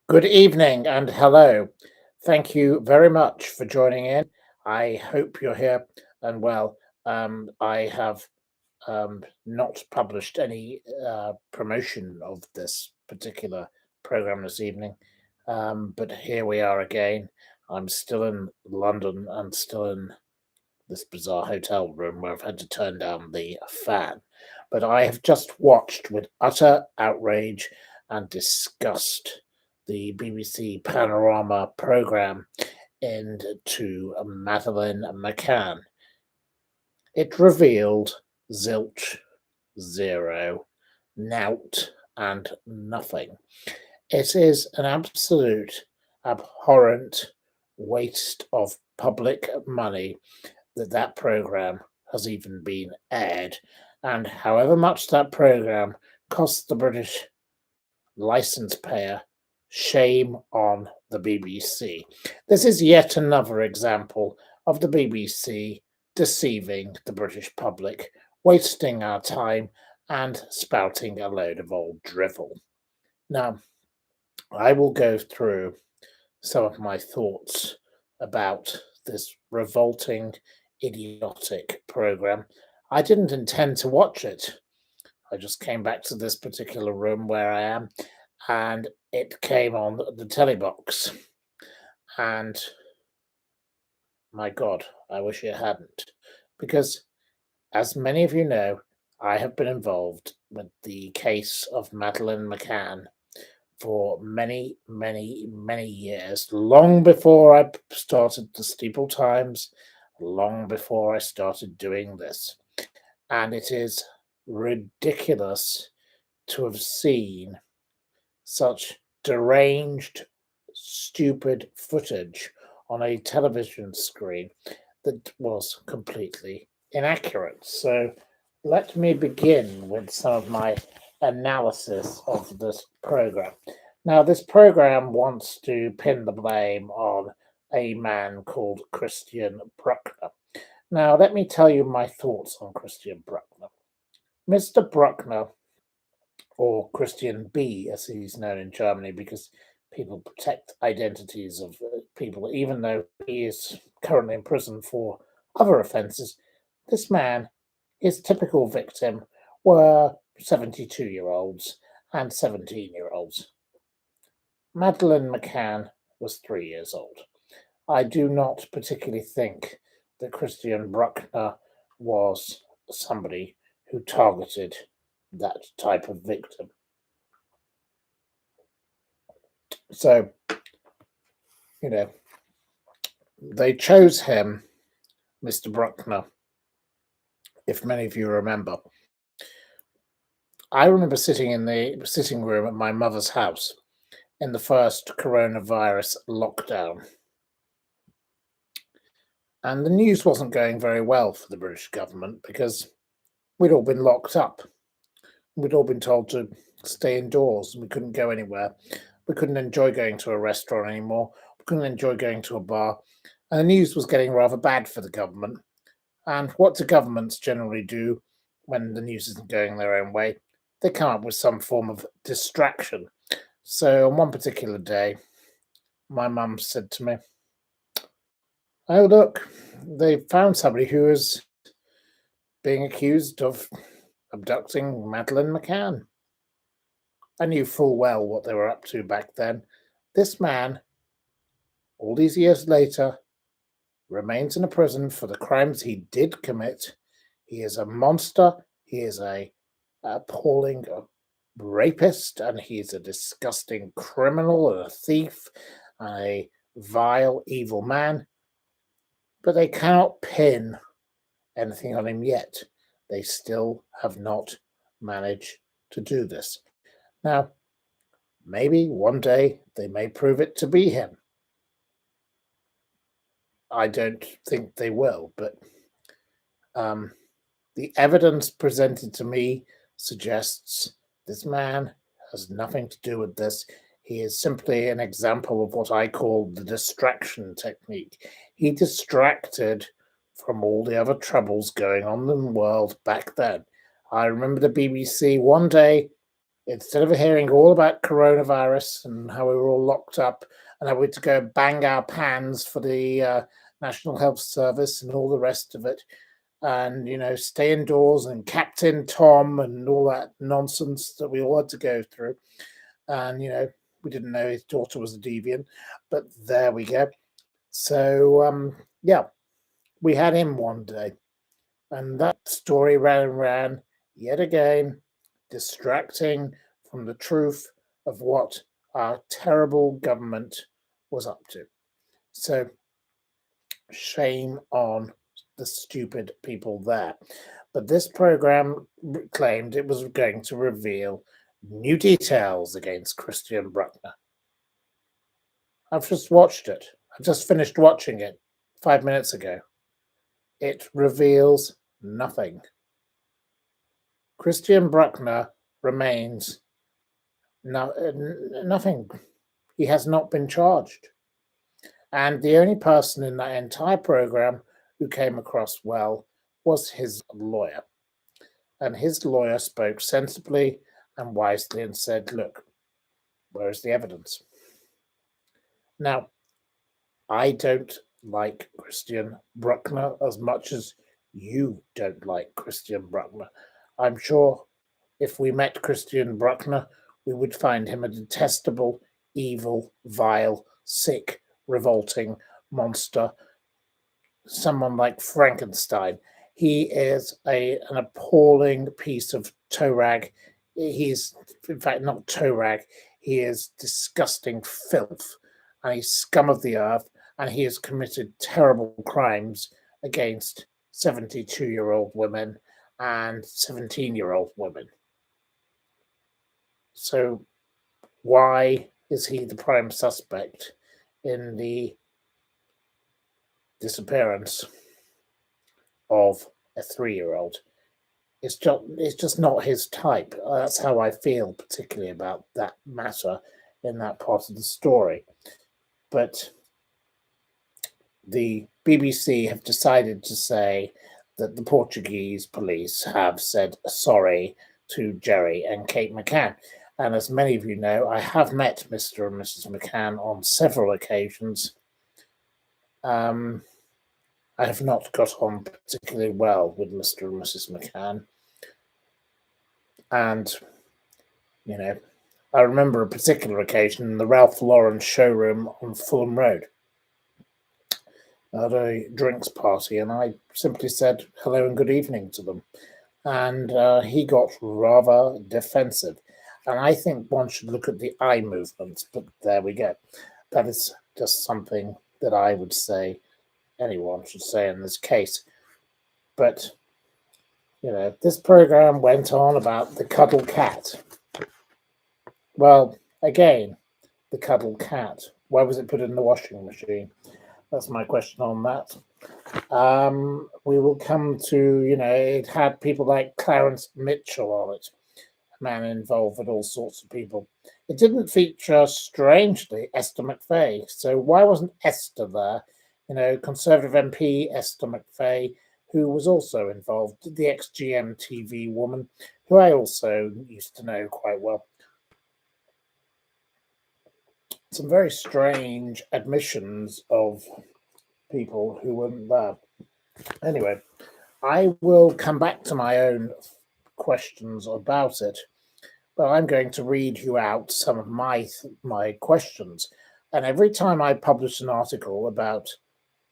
Good evening and hello. Thank you very much for joining in. I hope you're here and well. I have not published any promotion of this particular program this evening, but here we are again. I'm still in London and still in this bizarre hotel room where I've had to turn down the fan. But I have just watched with utter outrage and disgust the BBC Panorama programme into Madeleine McCann. It revealed zilch, zero, nout, and nothing. It is an absolute abhorrent waste of public money that program has even been aired, and however much that program costs the British license payer, shame on the BBC. This is yet another example of the BBC deceiving the British public, wasting our time, and spouting a load of old drivel. Now, I will go through some of my thoughts about this revolting, idiotic program. I didn't intend to watch it. I just came back to this particular room where I am, and it came on the telly box. And my God, I wish it hadn't. Because, as many of you know, I have been involved with the case of Madeleine McCann for many, many, many years, long before I started the Steeple Times, long before I started doing this. And it is ridiculous to have seen such deranged, stupid footage on a television screen that was completely inaccurate. So let me begin with some of my analysis of this program. Now, this program wants to pin the blame on a man called Christian Brueckner. Now, let me tell you my thoughts on Christian Brueckner. Mr. Brueckner, or Christian B, as he's known in Germany, because people protect identities of people, even though he is currently in prison for other offences. This man, his typical victim, were 72-year-olds and 17-year-olds. Madeleine McCann was 3 years old. I do not particularly think that Christian Brueckner was somebody who targeted that type of victim. So, they chose him, Mr. Brueckner, if many of you remember. I remember sitting in the sitting room at my mother's house in the first coronavirus lockdown. And the news wasn't going very well for the British government because we'd all been locked up. We'd all been told to stay indoors and we couldn't go anywhere. We couldn't enjoy going to a restaurant anymore. We couldn't enjoy going to a bar. And the news was getting rather bad for the government. And what do governments generally do when the news isn't going their own way? They come up with some form of distraction. So on one particular day, my mum said to me, "Oh, look, they found somebody who is being accused of abducting Madeleine McCann." I knew full well what they were up to back then. This man, all these years later, remains in a prison for the crimes he did commit. He is a monster. He is a appalling rapist, and he is a disgusting criminal and a thief and a vile, evil man. But they cannot pin anything on him yet. They still have not managed to do this. Now, maybe one day they may prove it to be him. I don't think they will, but the evidence presented to me suggests this man has nothing to do with this. He is simply an example of what I call the distraction technique. He distracted from all the other troubles going on in the world back then. I remember the BBC one day Instead of hearing all about coronavirus and how we were all locked up and how we had to go bang our pans for the National Health Service and all the rest of it, and stay indoors and Captain Tom and all that nonsense that we all had to go through, and we didn't know his daughter was a deviant, but there we go. So yeah, we had him one day, and that story ran and ran yet again, distracting from the truth of what our terrible government was up to. So shame on the stupid people there. But this program claimed it was going to reveal new details against Christian Brueckner. I've just watched it. I've just finished watching it 5 minutes ago. It reveals nothing. Christian Brueckner remains nothing. He has not been charged. And the only person in that entire program who came across well was his lawyer. And his lawyer spoke sensibly and wisely and said, look, where is the evidence? Now, I don't like Christian Brueckner as much as you don't like Christian Brueckner. I'm sure if we met Christian Brueckner, we would find him a detestable, evil, vile, sick, revolting monster, someone like Frankenstein. He is an appalling piece of toe rag. He's, in fact, not toe rag. He is disgusting filth, and he's scum of the earth, and he has committed terrible crimes against 72-year-old women and 17-year-old women. So why is he the prime suspect in the disappearance of a 3-year-old? It's just not his type. That's how I feel, particularly about that matter in that part of the story. But the BBC have decided to say that the Portuguese police have said sorry to Jerry and Kate McCann. And as many of you know, I have met Mr. and Mrs. McCann on several occasions. I have not got on particularly well with Mr. and Mrs. McCann. And, I remember a particular occasion in the Ralph Lauren showroom on Fulham Road. I had a drinks party, and I simply said hello and good evening to them. And he got rather defensive. And I think one should look at the eye movements, but there we go. That is just something that I would say anyone should say in this case. But, this program went on about the cuddle cat. Well, again, the cuddle cat. Why was it put in the washing machine? That's my question on that. We will come to, it had people like Clarence Mitchell on it, a man involved with all sorts of people. It didn't feature, strangely, Esther McVey. So why wasn't Esther there? Conservative MP Esther McVey, who was also involved, the ex-GMTV woman, who I also used to know quite well. Some very strange admissions of people who weren't there. Anyway, I will come back to my own questions about it, but I'm going to read you out some of my questions. And every time I publish an article about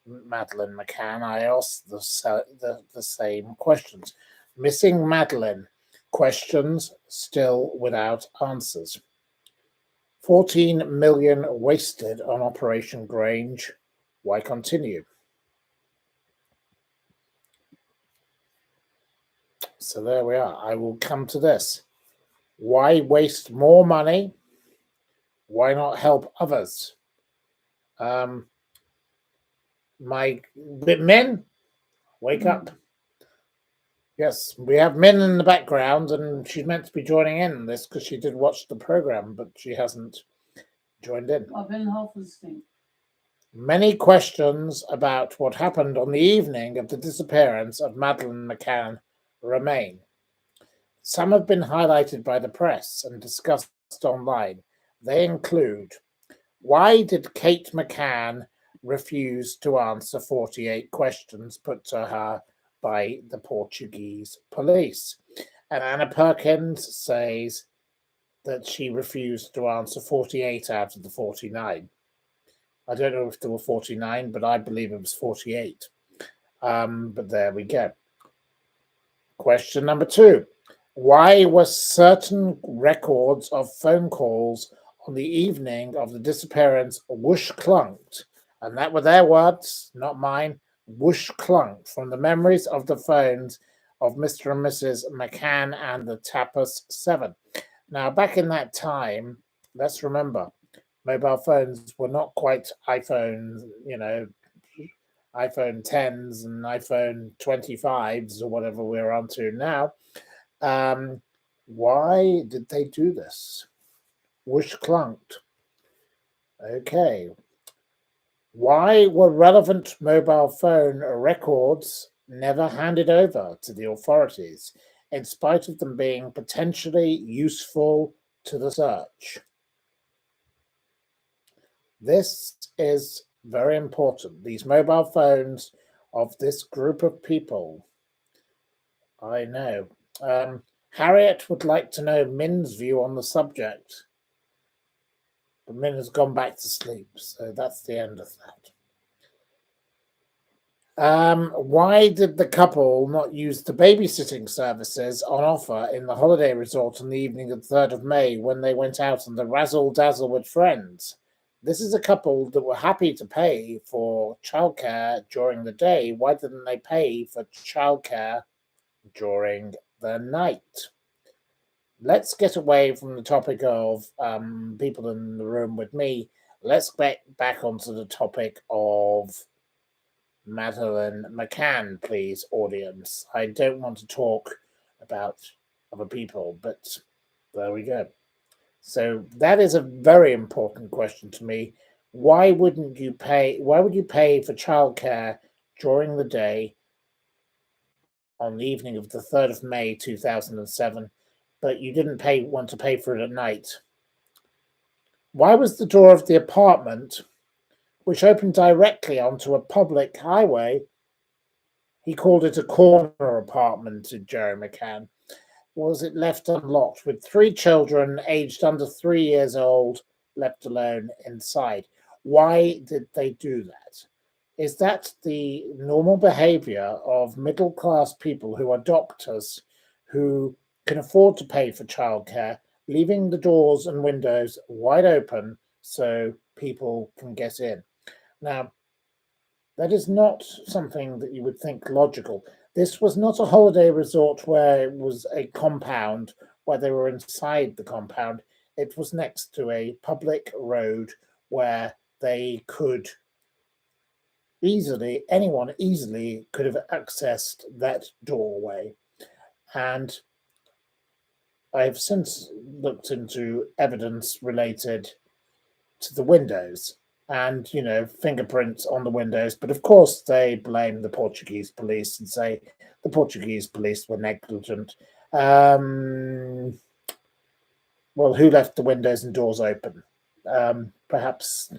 Madeleine McCann, I ask the same questions. Missing Madeleine, questions still without answers. 14 million wasted on Operation Grange. Why continue? So there we are. I will come to this. Why waste more money? Why not help others? Men, wake up. Yes, we have Min in the background, and she's meant to be joining in this because she did watch the program, but she hasn't joined in. I've been half listening. Many questions about what happened on the evening of the disappearance of Madeleine McCann remain. Some have been highlighted by the press and discussed online. They include: why did Kate McCann refuse to answer 48 questions put to her by the Portuguese police? And Anna Perkins says that she refused to answer 48 out of the 49. I don't know if there were 49, but I believe it was 48. But there we go. Question number 2. Why were certain records of phone calls on the evening of the disappearance whoosh clunked? And that were their words, not mine. Whoosh clunked from the memories of the phones of Mr. and Mrs. McCann and the Tapas 7. Now, back in that time, let's remember, mobile phones were not quite iPhones, iPhone 10s and iPhone 25s or whatever we're onto now. Why did they do this? Whoosh clunked. Okay. Why were relevant mobile phone records never handed over to the authorities, in spite of them being potentially useful to the search? This is very important. These mobile phones of this group of people. I know. Harriet would like to know Min's view on the subject. But Min has gone back to sleep, so that's the end of that. Why did the couple not use the babysitting services on offer in the holiday resort on the evening of the 3rd of May when they went out on the razzle-dazzle with friends? This is a couple that were happy to pay for childcare during the day. Why didn't they pay for childcare during the night? Let's get away from the topic of people in the room with me. Let's get back onto the topic of Madeleine McCann, please, audience. I don't want to talk about other people, but there we go. So that is a very important question to me. Why would you pay for childcare during the day on the evening of the 3rd of May 2007, but you didn't want to pay for it at night? Why was the door of the apartment, which opened directly onto a public highway, he called it a corner apartment to Jerry McCann, was it left unlocked with 3 children aged under 3 years old left alone inside? Why did they do that? Is that the normal behavior of middle-class people who are doctors, who can afford to pay for childcare, leaving the doors and windows wide open so people can get in? Now, that is not something that you would think logical. This was not a holiday resort where it was a compound, where they were inside the compound. It was next to a public road where they could anyone easily could have accessed that doorway. And I've since looked into evidence related to the windows and, fingerprints on the windows. But of course, they blame the Portuguese police and say the Portuguese police were negligent. Well, who left the windows and doors open? Perhaps,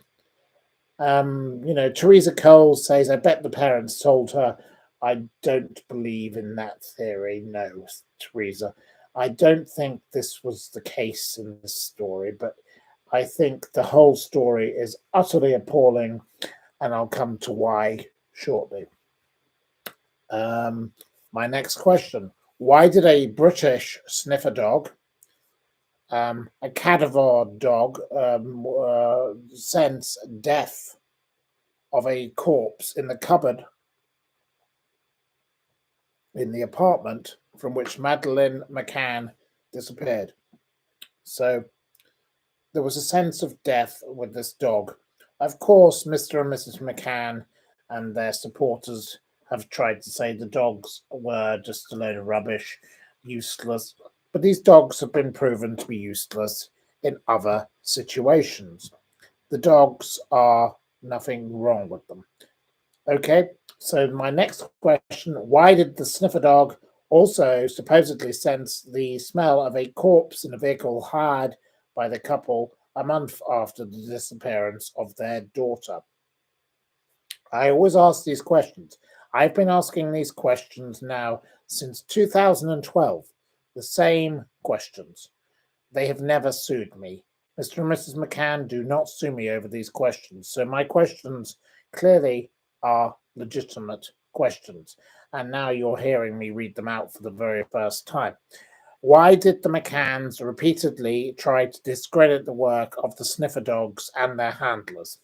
Teresa Cole says, I bet the parents told her. I don't believe in that theory. No, Teresa. I don't think this was the case in this story, but I think the whole story is utterly appalling, and I'll come to why shortly. My next question: why did a British sniffer dog, a cadaver dog, sense death of a corpse in the cupboard in the apartment from which Madeleine McCann disappeared? So there was a sense of death with this dog. Of course, Mr. and Mrs. McCann and their supporters have tried to say the dogs were just a load of rubbish, useless. But these dogs have been proven to be useless in other situations. The dogs are nothing wrong with them. Okay, so my next question: why did the sniffer dog also supposedly sensed the smell of a corpse in a vehicle hired by the couple a month after the disappearance of their daughter. I always ask these questions. I've been asking these questions now since 2012, the same questions. They have never sued me. Mr. and Mrs. McCann do not sue me over these questions. So my questions clearly are legitimate questions. And now you're hearing me read them out for the very first time. Why did the McCanns repeatedly try to discredit the work of the sniffer dogs and their handlers?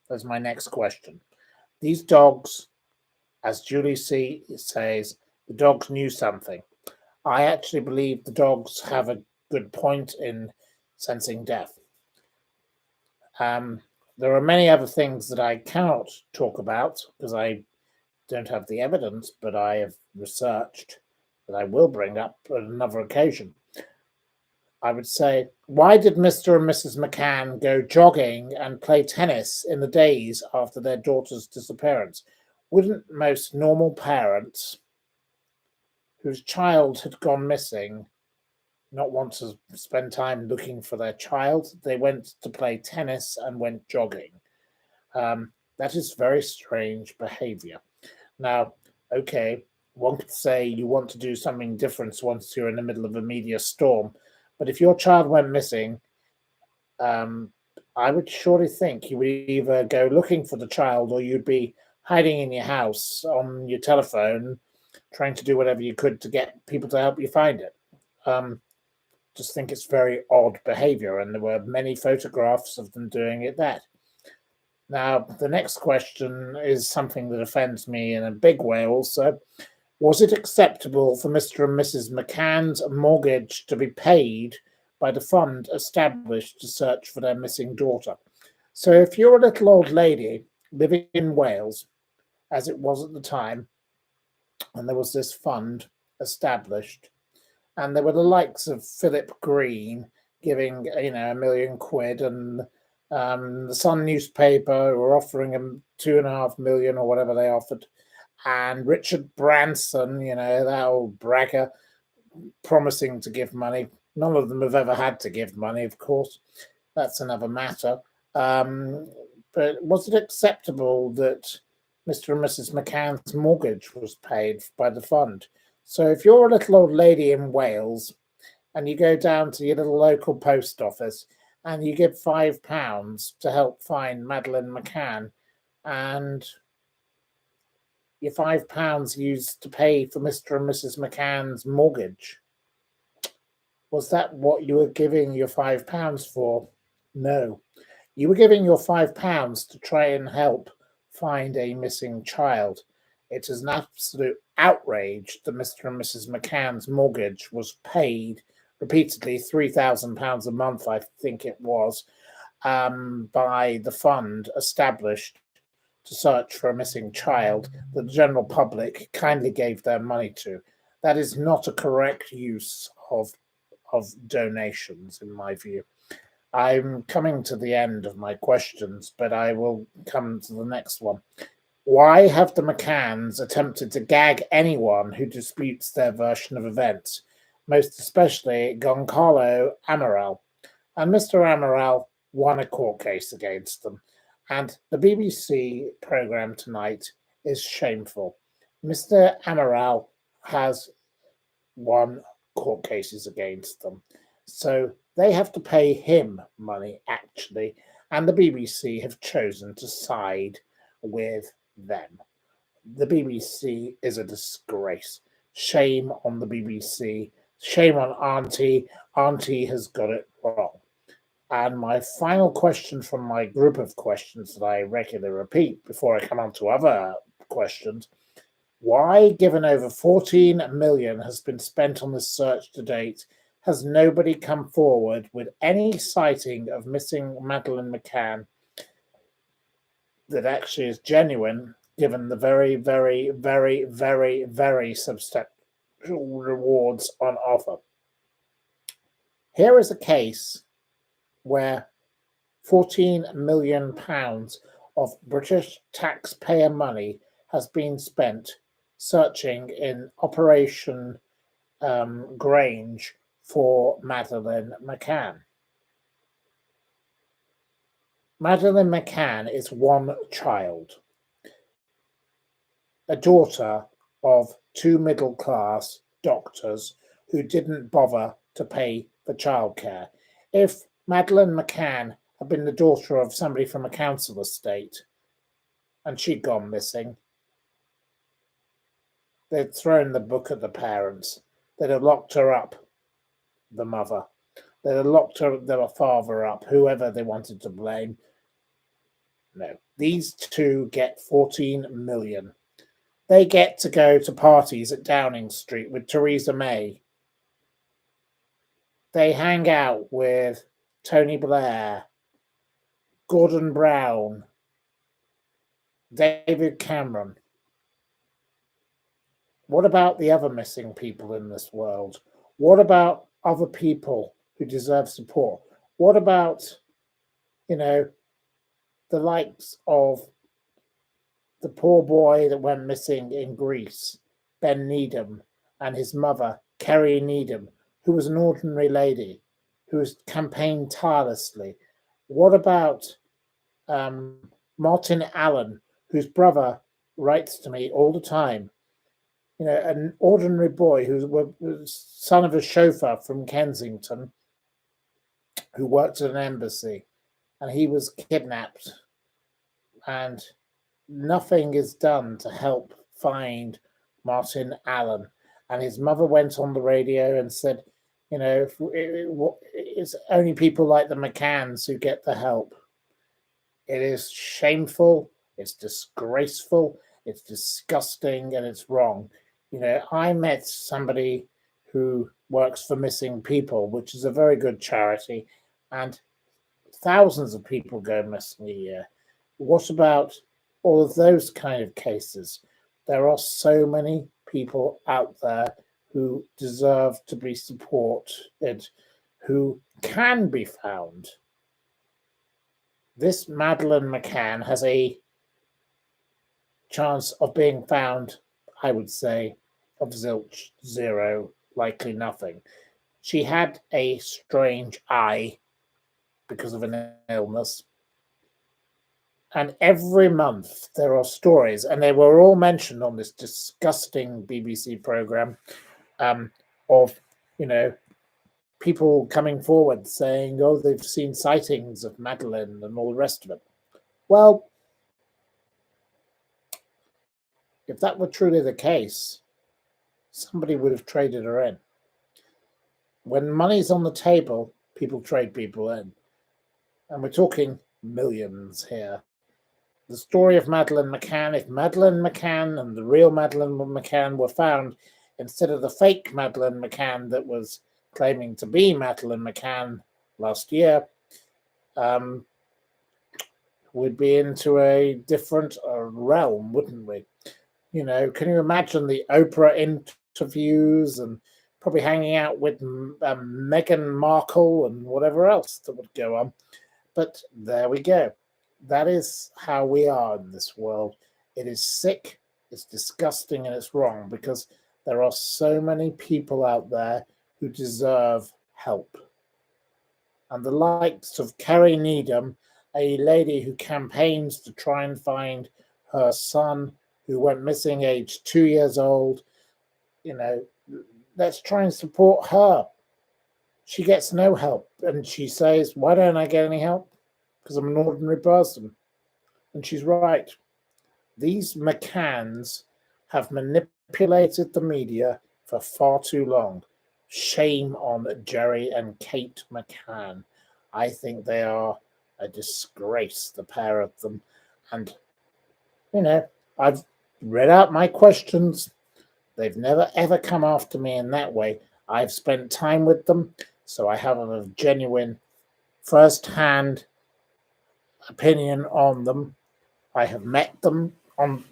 That's my next question. These dogs, as Julie C. says, the dogs knew something. I actually believe the dogs have a good point in sensing death. There are many other things that I cannot talk about because I don't have the evidence, but I have researched that I will bring up at another occasion. I would say, why did Mr. and Mrs. McCann go jogging and play tennis in the days after their daughter's disappearance? Wouldn't most normal parents whose child had gone missing not want to spend time looking for their child? They went to play tennis and went jogging. That is very strange behavior. Now, okay, one could say you want to do something different once you're in the middle of a media storm, but if your child went missing, I would surely think you would either go looking for the child or you'd be hiding in your house on your telephone, trying to do whatever you could to get people to help you find it. Just think it's very odd behavior, and there were many photographs of them doing it that. Now, the next question is something that offends me in a big way also. Was it acceptable for Mr. and Mrs. McCann's mortgage to be paid by the fund established to search for their missing daughter? So if you're a little old lady living in Wales, as it was at the time, and there was this fund established, and there were the likes of Philip Green giving, £1 million, and the Sun newspaper were offering him 2.5 million or whatever they offered, and Richard Branson, that old bragger, promising to give money. None of them have ever had to give money, of course. That's another matter. But was it acceptable that Mr. and Mrs. McCann's mortgage was paid by the fund? So if you're a little old lady in Wales and you go down to your little local post office and you give £5 to help find Madeleine McCann, and your £5 used to pay for Mr. and Mrs. McCann's mortgage, was that what you were giving your £5 for? No. You were giving your £5 to try and help find a missing child. It is an absolute outrage that Mr. and Mrs. McCann's mortgage was paid repeatedly, £3,000 a month, I think it was, by the fund established to search for a missing child that the general public kindly gave their money to. That is not a correct use of donations, in my view. I'm coming to the end of my questions, but I will come to the next one. Why have the McCanns attempted to gag anyone who disputes their version of events, most especially Goncalo Amaral? And Mr. Amaral won a court case against them. And the BBC programme tonight is shameful. Mr. Amaral has won court cases against them. So they have to pay him money, actually, and the BBC have chosen to side with them. The BBC is a disgrace. Shame on the BBC. Shame on Auntie. Auntie has got it wrong. And my final question from my group of questions that I regularly repeat before I come on to other questions: why, given over 14 million has been spent on this search to date, has nobody come forward with any sighting of missing Madeleine McCann that actually is genuine, given the very, very, very, very, very substantial rewards on offer? Here is a case where £14 million of British taxpayer money has been spent searching in Operation Grange for Madeleine McCann. Madeleine McCann is one child, a daughter of two middle-class doctors who didn't bother to pay for childcare. If Madeleine McCann had been the daughter of somebody from a council estate and she'd gone missing, they'd thrown the book at the parents. They'd have locked her up, the mother. They'd have locked their father up, whoever they wanted to blame. No, these two get 14 million. They get to go to parties at Downing Street with Theresa May. They hang out with Tony Blair, Gordon Brown, David Cameron. What about the other missing people in this world? What about other people who deserve support? What about, the likes of the poor boy that went missing in Greece, Ben Needham, and his mother, Kerry Needham, who was an ordinary lady, who has campaigned tirelessly? What about Martin Allen, whose brother writes to me all the time? An ordinary boy who was son of a chauffeur from Kensington who worked at an embassy, and he was kidnapped, and nothing is done to help find Martin Allen. And his mother went on the radio and said, it's only people like the McCanns who get the help. It is shameful, it's disgraceful, it's disgusting, and it's wrong. I met somebody who works for Missing People, which is a very good charity, and thousands of people go missing a year. What about all of those kind of cases? There are so many people out there who deserve to be supported, who can be found. This Madeleine McCann has a chance of being found, I would say, of zilch, zero, likely nothing. She had a strange eye because of an illness. And every month there are stories, and they were all mentioned on this disgusting BBC programme, of, people coming forward saying, oh, they've seen sightings of Madeleine and all the rest of it. Well, if that were truly the case, somebody would have traded her in. When money's on the table, people trade people in. And we're talking millions here. The story of Madeleine McCann, if Madeleine McCann and the real Madeleine McCann were found instead of the fake Madeleine McCann that was claiming to be Madeleine McCann last year, we'd be into a different realm, wouldn't we? Can you imagine the Oprah interviews and probably hanging out with Meghan Markle and whatever else that would go on? But there we go. That is how we are in this world. It is sick, it's disgusting, and it's wrong because there are so many people out there who deserve help. And the likes of Kerry Needham, a lady who campaigns to try and find her son who went missing aged 2 years old, let's try and support her. She gets no help, and she says, why don't I get any help? Because I'm an ordinary person. And she's right. These McCanns have manipulated the media for far too long. Shame on Jerry and Kate McCann. I think they are a disgrace, the pair of them. And, I've read out my questions. They've never, ever come after me in that way. I've spent time with them, so I have a genuine first-hand opinion on them. I have met them on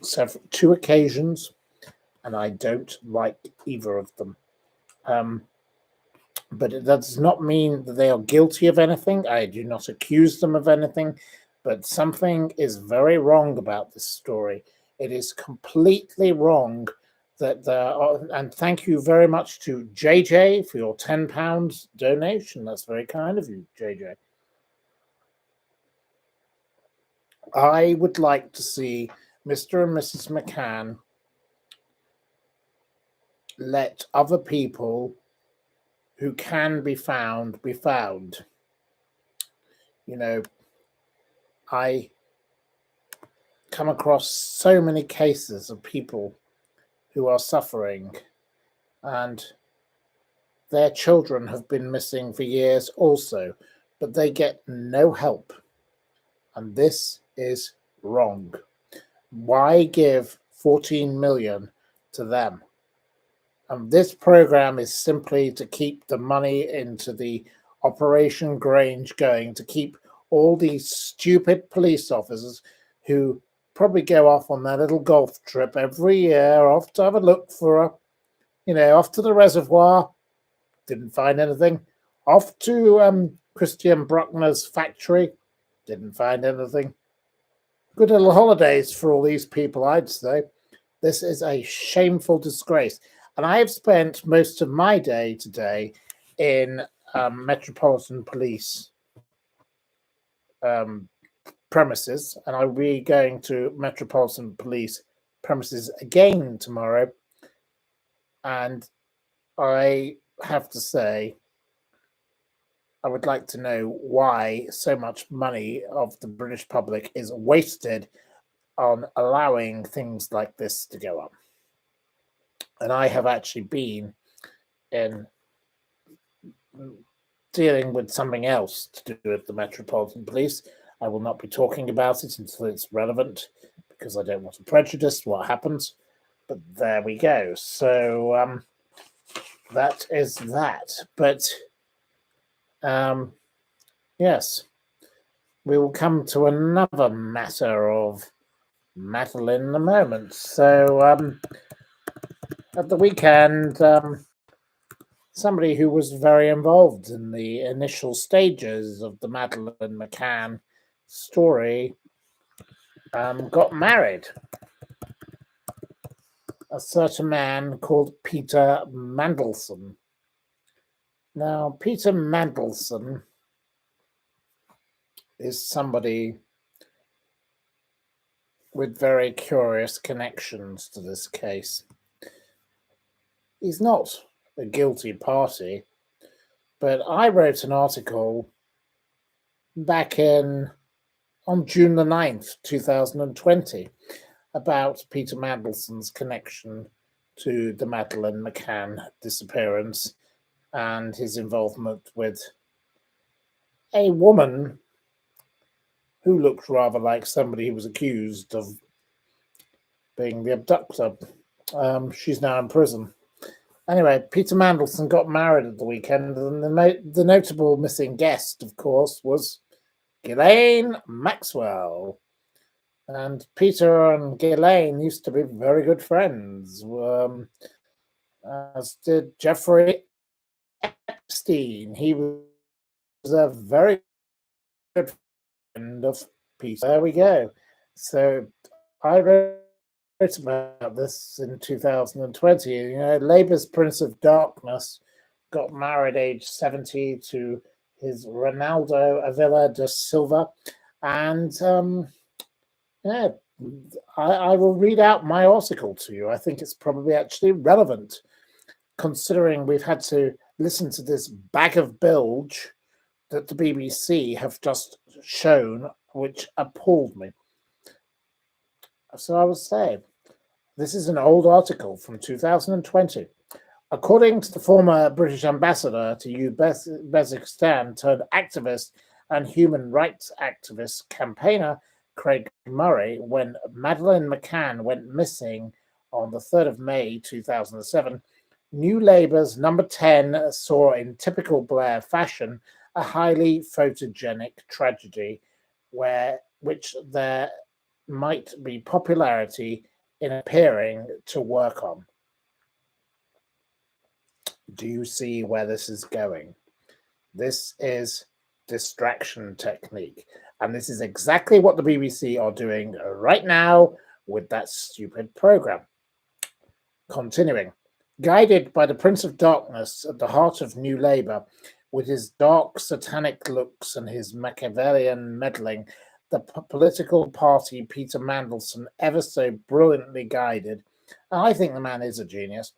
two occasions, and I don't like either of them. But it does not mean that they are guilty of anything. I do not accuse them of anything, but something is very wrong about this story. It is completely wrong that there are, and thank you very much to JJ for your £10 donation. That's very kind of you, JJ. I would like to see Mr. and Mrs. McCann let other people who can be found be found. You know, I come across so many cases of people who are suffering, and their children have been missing for years also, but they get no help. And this is wrong. Why give 14 million to them? And this program is simply to keep the money into the Operation Grange going, to keep all these stupid police officers who probably go off on their little golf trip every year, off to have a look for off to the reservoir, didn't find anything, off to Christian Brueckner's factory, didn't find anything. Good little holidays for all these people, I'd say. This is a shameful disgrace. And I have spent most of my day today in Metropolitan Police premises, and I'll be going to Metropolitan Police premises again tomorrow. And I have to say, I would like to know why so much money of the British public is wasted on allowing things like this to go on. And I have actually been in dealing with something else to do with the Metropolitan Police. I will not be talking about it until it's relevant, because I don't want to prejudice what happens. But there we go. So that is that. But yes, we will come to another matter of Madeleine in a moment. So at the weekend, somebody who was very involved in the initial stages of the Madeleine McCann story got married. A certain man called Peter Mandelson. Now, Peter Mandelson is somebody with very curious connections to this case. He's not a guilty party, but I wrote an article back on June the 9th, 2020, about Peter Mandelson's connection to the Madeleine McCann disappearance and his involvement with a woman who looked rather like somebody who was accused of being the abductor. She's now in prison. Anyway, Peter Mandelson got married at the weekend, and the notable missing guest, of course, was Ghislaine Maxwell. And Peter and Ghislaine used to be very good friends, as did Jeffrey Epstein. He was a very good friend of Peter. There we go. So I wrote about this in 2020. Labour's Prince of Darkness got married age 70 to his Ronaldo Avila da Silva, and I will read out my article to you. I think it's probably actually relevant, considering we've had to listen to this bag of bilge that the BBC have just shown, which appalled me. So I was saying, this is an old article from 2020. According to the former British ambassador to Uzbekistan turned activist and human rights activist campaigner Craig Murray, when Madeleine McCann went missing on the 3rd of May 2007, New Labour's number 10 saw in typical Blair fashion a highly photogenic tragedy which there might be popularity in appearing to work on. Do you see where this is going? This is distraction technique. And this is exactly what the BBC are doing right now with that stupid program. Continuing, guided by the Prince of Darkness at the heart of New Labour, with his dark satanic looks and his Machiavellian meddling, the political party Peter Mandelson ever so brilliantly guided, and I think the man is a genius,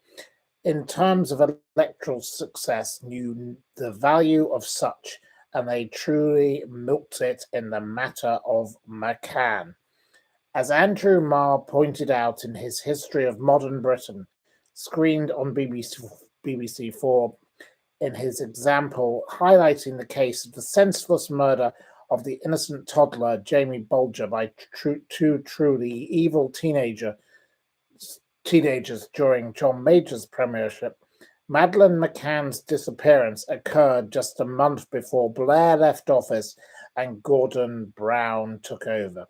in terms of electoral success, knew the value of such, and they truly milked it in the matter of McCann. As Andrew Marr pointed out in his History of Modern Britain, screened on BBC4, in his example highlighting the case of the senseless murder of the innocent toddler Jamie Bulger by two truly evil teenagers during John Major's premiership, Madeleine McCann's disappearance occurred just a month before Blair left office and Gordon Brown took over.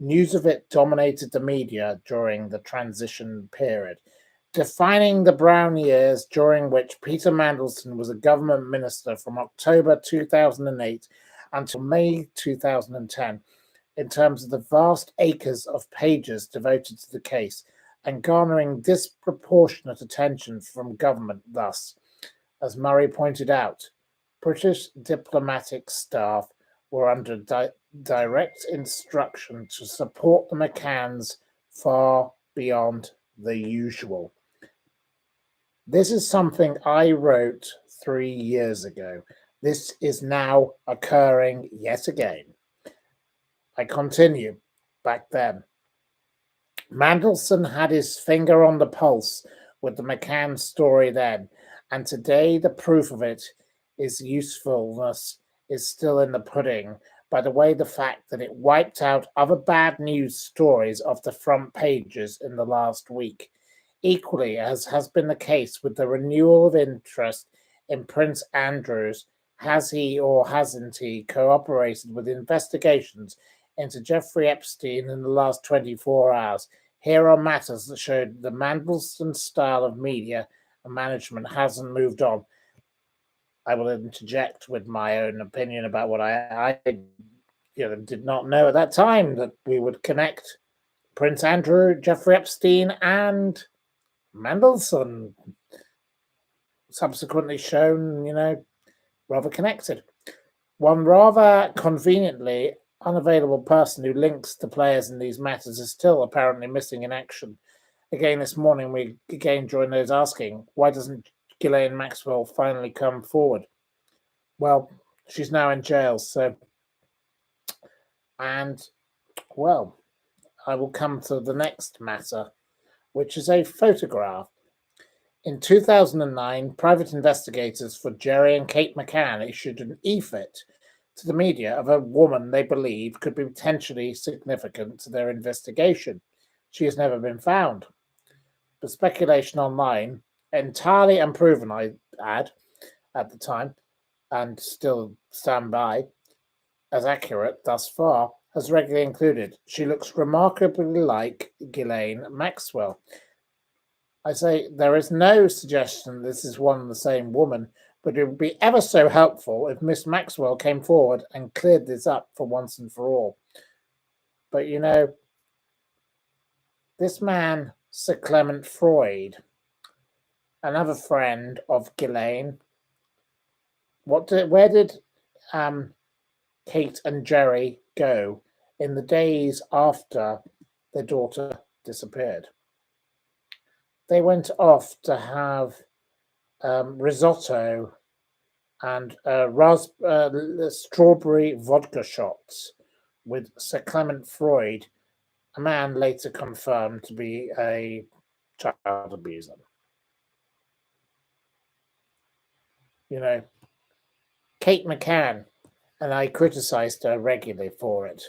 News of it dominated the media during the transition period, defining the Brown years, during which Peter Mandelson was a government minister from October 2008 until May 2010, in terms of the vast acres of pages devoted to the case, and garnering disproportionate attention from government. Thus, as Murray pointed out, British diplomatic staff were under direct instruction to support the McCanns far beyond the usual. This is something I wrote 3 years ago. This is now occurring yet again. I continue. Back then, Mandelson had his finger on the pulse with the McCann story then, and today the proof of it is usefulness is still in the pudding, by the way the fact that it wiped out other bad news stories off the front pages in the last week. Equally, as has been the case with the renewal of interest in Prince Andrew's, has he or hasn't he cooperated with investigations into Jeffrey Epstein in the last 24 hours? Here are matters that showed the Mandelson style of media and management hasn't moved on. I will interject with my own opinion about what I did not know at that time, that we would connect Prince Andrew, Jeffrey Epstein, and Mandelson. Subsequently shown, rather connected. One rather conveniently unavailable person who links the players in these matters is still apparently missing in action. Again, this morning we again join those asking, why doesn't Ghislaine Maxwell finally come forward? Well, she's now in jail, I will come to the next matter, which is a photograph. In 2009, private investigators for Jerry and Kate McCann issued an e-fit to the media of a woman they believe could be potentially significant to their investigation. She has never been found. The speculation online, entirely unproven, I add, at the time, and still stand by, as accurate thus far, has regularly included, she looks remarkably like Ghislaine Maxwell. I say there is no suggestion this is one and the same woman, but it would be ever so helpful if Miss Maxwell came forward and cleared this up for once and for all. But this man, Sir Clement Freud, another friend of Ghislaine, where did Kate and Jerry go in the days after their daughter disappeared? They went off to have risotto and strawberry vodka shots with Sir Clement Freud, a man later confirmed to be a child abuser. Kate McCann, and I criticized her regularly for it.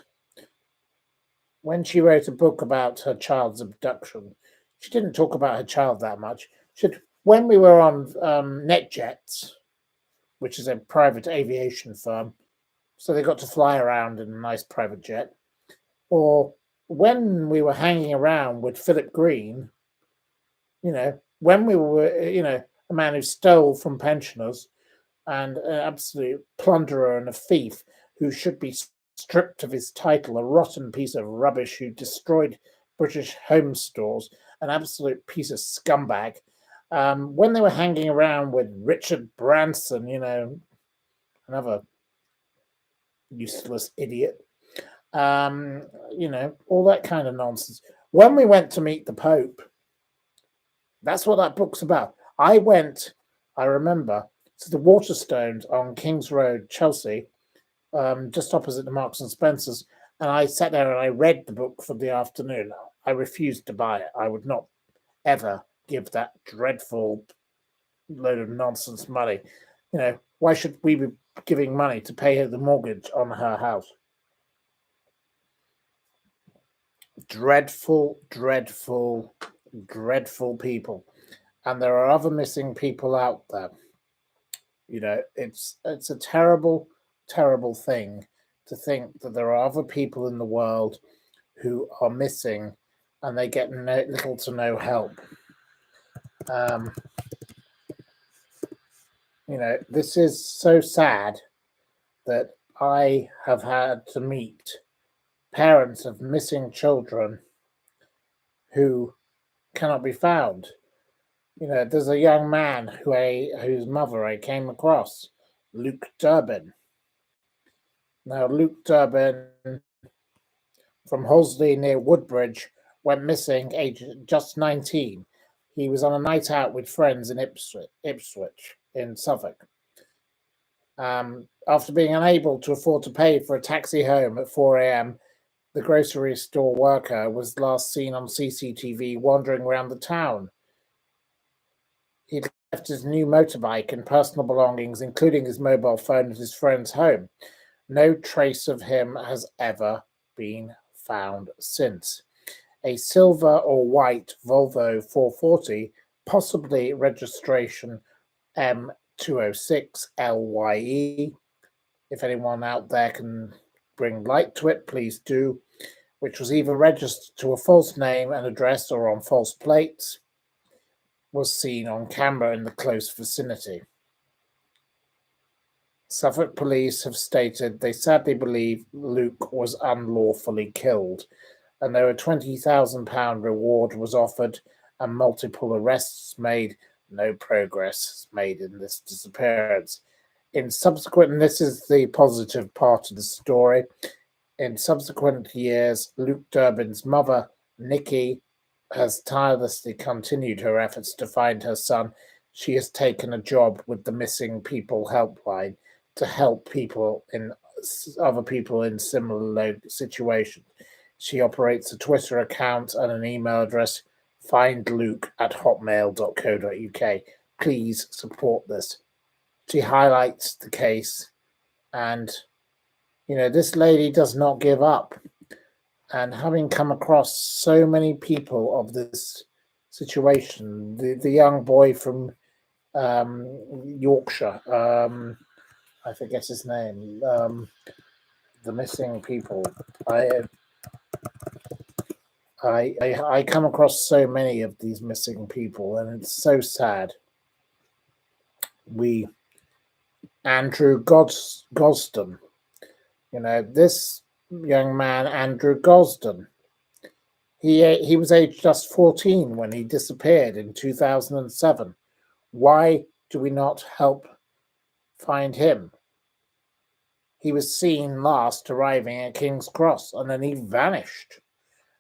When she wrote a book about her child's abduction, she didn't talk about her child that much. When we were on NetJets, which is a private aviation firm, so they got to fly around in a nice private jet, or when we were hanging around with Philip Green, when we were, a man who stole from pensioners and an absolute plunderer and a thief who should be stripped of his title, a rotten piece of rubbish who destroyed British home stores an absolute piece of scumbag. When they were hanging around with Richard Branson, another useless idiot, all that kind of nonsense. When we went to meet the Pope, that's what that book's about. I remember, to the Waterstones on King's Road, Chelsea, just opposite the Marks and Spencers, and I sat there and I read the book for the afternoon. I refused to buy it. I would not ever give that dreadful load of nonsense money. Why should we be giving money to pay her the mortgage on her house? Dreadful, dreadful, dreadful people. And there are other missing people out there. It's a terrible, terrible thing to think that there are other people in the world who are missing and they get little to no help. This is so sad that I have had to meet parents of missing children who cannot be found. There's a young man whose mother I came across, Luke Durbin. Now, Luke Durbin from Hosley near Woodbridge went missing aged just 19. He was on a night out with friends in Ipswich in Suffolk. After being unable to afford to pay for a taxi home at 4 a.m., the grocery store worker was last seen on CCTV wandering around the town. He'd left his new motorbike and personal belongings, including his mobile phone, at his friend's home. No trace of him has ever been found since. A silver or white Volvo 440, possibly registration M206LYE. If anyone out there can bring light to it, please do. Which was either registered to a false name and address or on false plates, was seen on camera in the close vicinity. Suffolk police have stated they sadly believe Luke was unlawfully killed, and though a £20,000 reward was offered and multiple arrests made, no progress made in this disappearance. And this is the positive part of the story, in subsequent years, Luke Durbin's mother, Nikki, has tirelessly continued her efforts to find her son. She has taken a job with the Missing People Helpline to help other people in similar situations. She operates a Twitter account and an email address, findluke@hotmail.co.uk. Please support this. She highlights the case, and this lady does not give up. And having come across so many people of this situation, the young boy from Yorkshire, I forget his name, the missing people. I come across so many of these missing people, and it's so sad. Andrew Gosden, this young man, Andrew Gosden, he was aged just 14 when he disappeared in 2007. Why do we not help find him? He was seen last arriving at King's Cross, and then he vanished.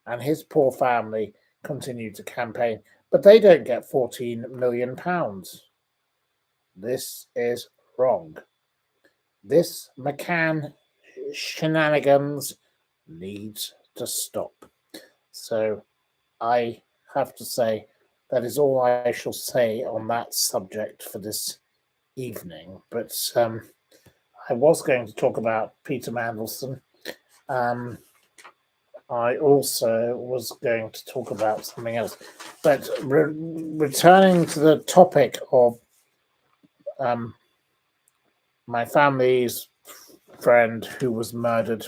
And his poor family continued to campaign, but they don't get £14 million. This is wrong. This McCann shenanigans needs to stop. So I have to say that is all I shall say on that subject for this evening. But I was going to talk about Peter Mandelson. I also was going to talk about something else. But returning to the topic of my family's friend who was murdered,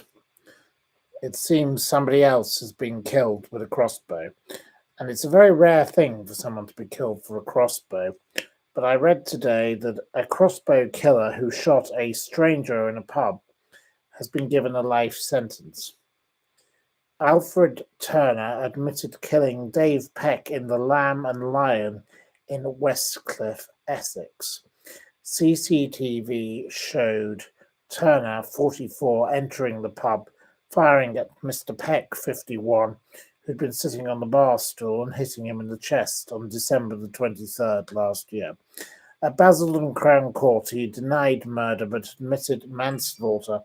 it seems somebody else has been killed with a crossbow. And it's a very rare thing for someone to be killed for a crossbow. But I read today that a crossbow killer who shot a stranger in a pub has been given a life sentence. Alfred Turner admitted killing Dave Peck in The Lamb and Lion in Westcliff, Essex. CCTV showed Turner, 44, entering the pub, firing at Mr. Peck, 51, who'd been sitting on the bar stool, and hitting him in the chest on December the 23rd last year. At Basildon Crown Court, he denied murder but admitted manslaughter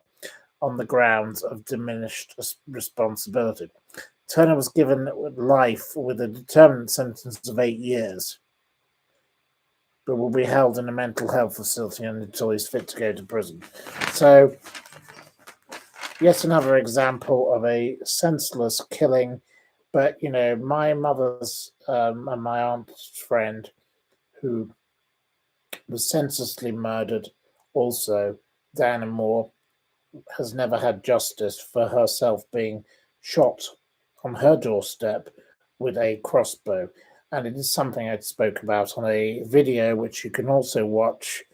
on the grounds of diminished responsibility. Turner was given life with a determined sentence of 8 years, but will be held in a mental health facility until he's fit to go to prison. So, yet another example of a senseless killing. But, my mother's and my aunt's friend, who was senselessly murdered also, Diana Moore, has never had justice for herself being shot on her doorstep with a crossbow. And it is something I spoke about on a video, which you can also watch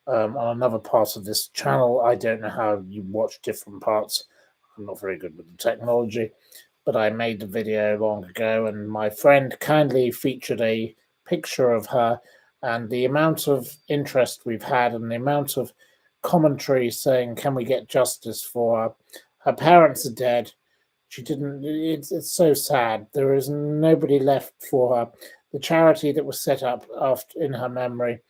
on another part of this channel. I don't know how you watch different parts. I'm not very good with the technology, but I made the video long ago, and my friend kindly featured a picture of her, and the amount of interest we've had and the amount of commentary saying, can we get justice for her? Her parents are dead. She didn't, it's so sad. There is nobody left for her. The charity that was set up after in her memory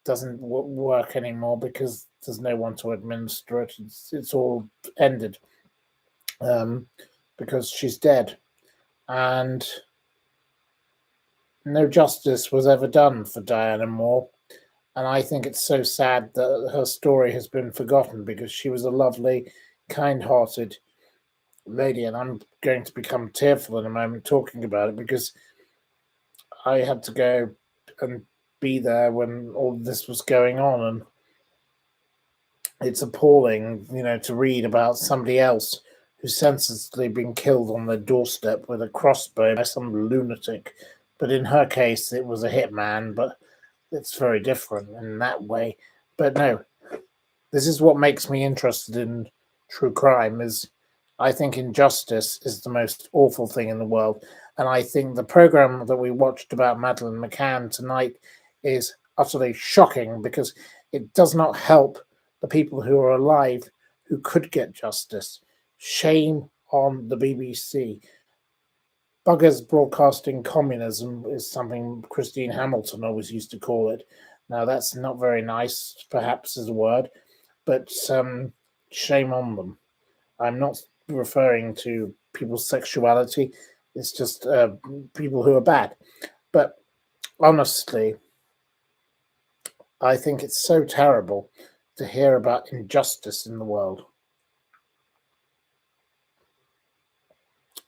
doesn't work anymore because there's no one to administer it. It's all ended because she's dead. And no justice was ever done for Diana Moore. And I think it's so sad that her story has been forgotten because she was a lovely, kind-hearted lady. And I'm going to become tearful in a moment talking about it because I had to go and be there when all this was going on. And it's appalling, to read about somebody else who's senselessly been killed on their doorstep with a crossbow by some lunatic. But in her case, it was a hitman, but it's very different in that way. But no, this is what makes me interested in true crime. Is I think injustice is the most awful thing in the world. And I think the program that we watched about Madeleine McCann tonight is utterly shocking because it does not help the people who are alive who could get justice. Shame on the BBC. Buggers broadcasting communism is something Christine Hamilton always used to call it. Now, that's not very nice, perhaps, as a word, but shame on them. I'm not referring to people's sexuality. It's just people who are bad. But honestly, I think it's so terrible to hear about injustice in the world.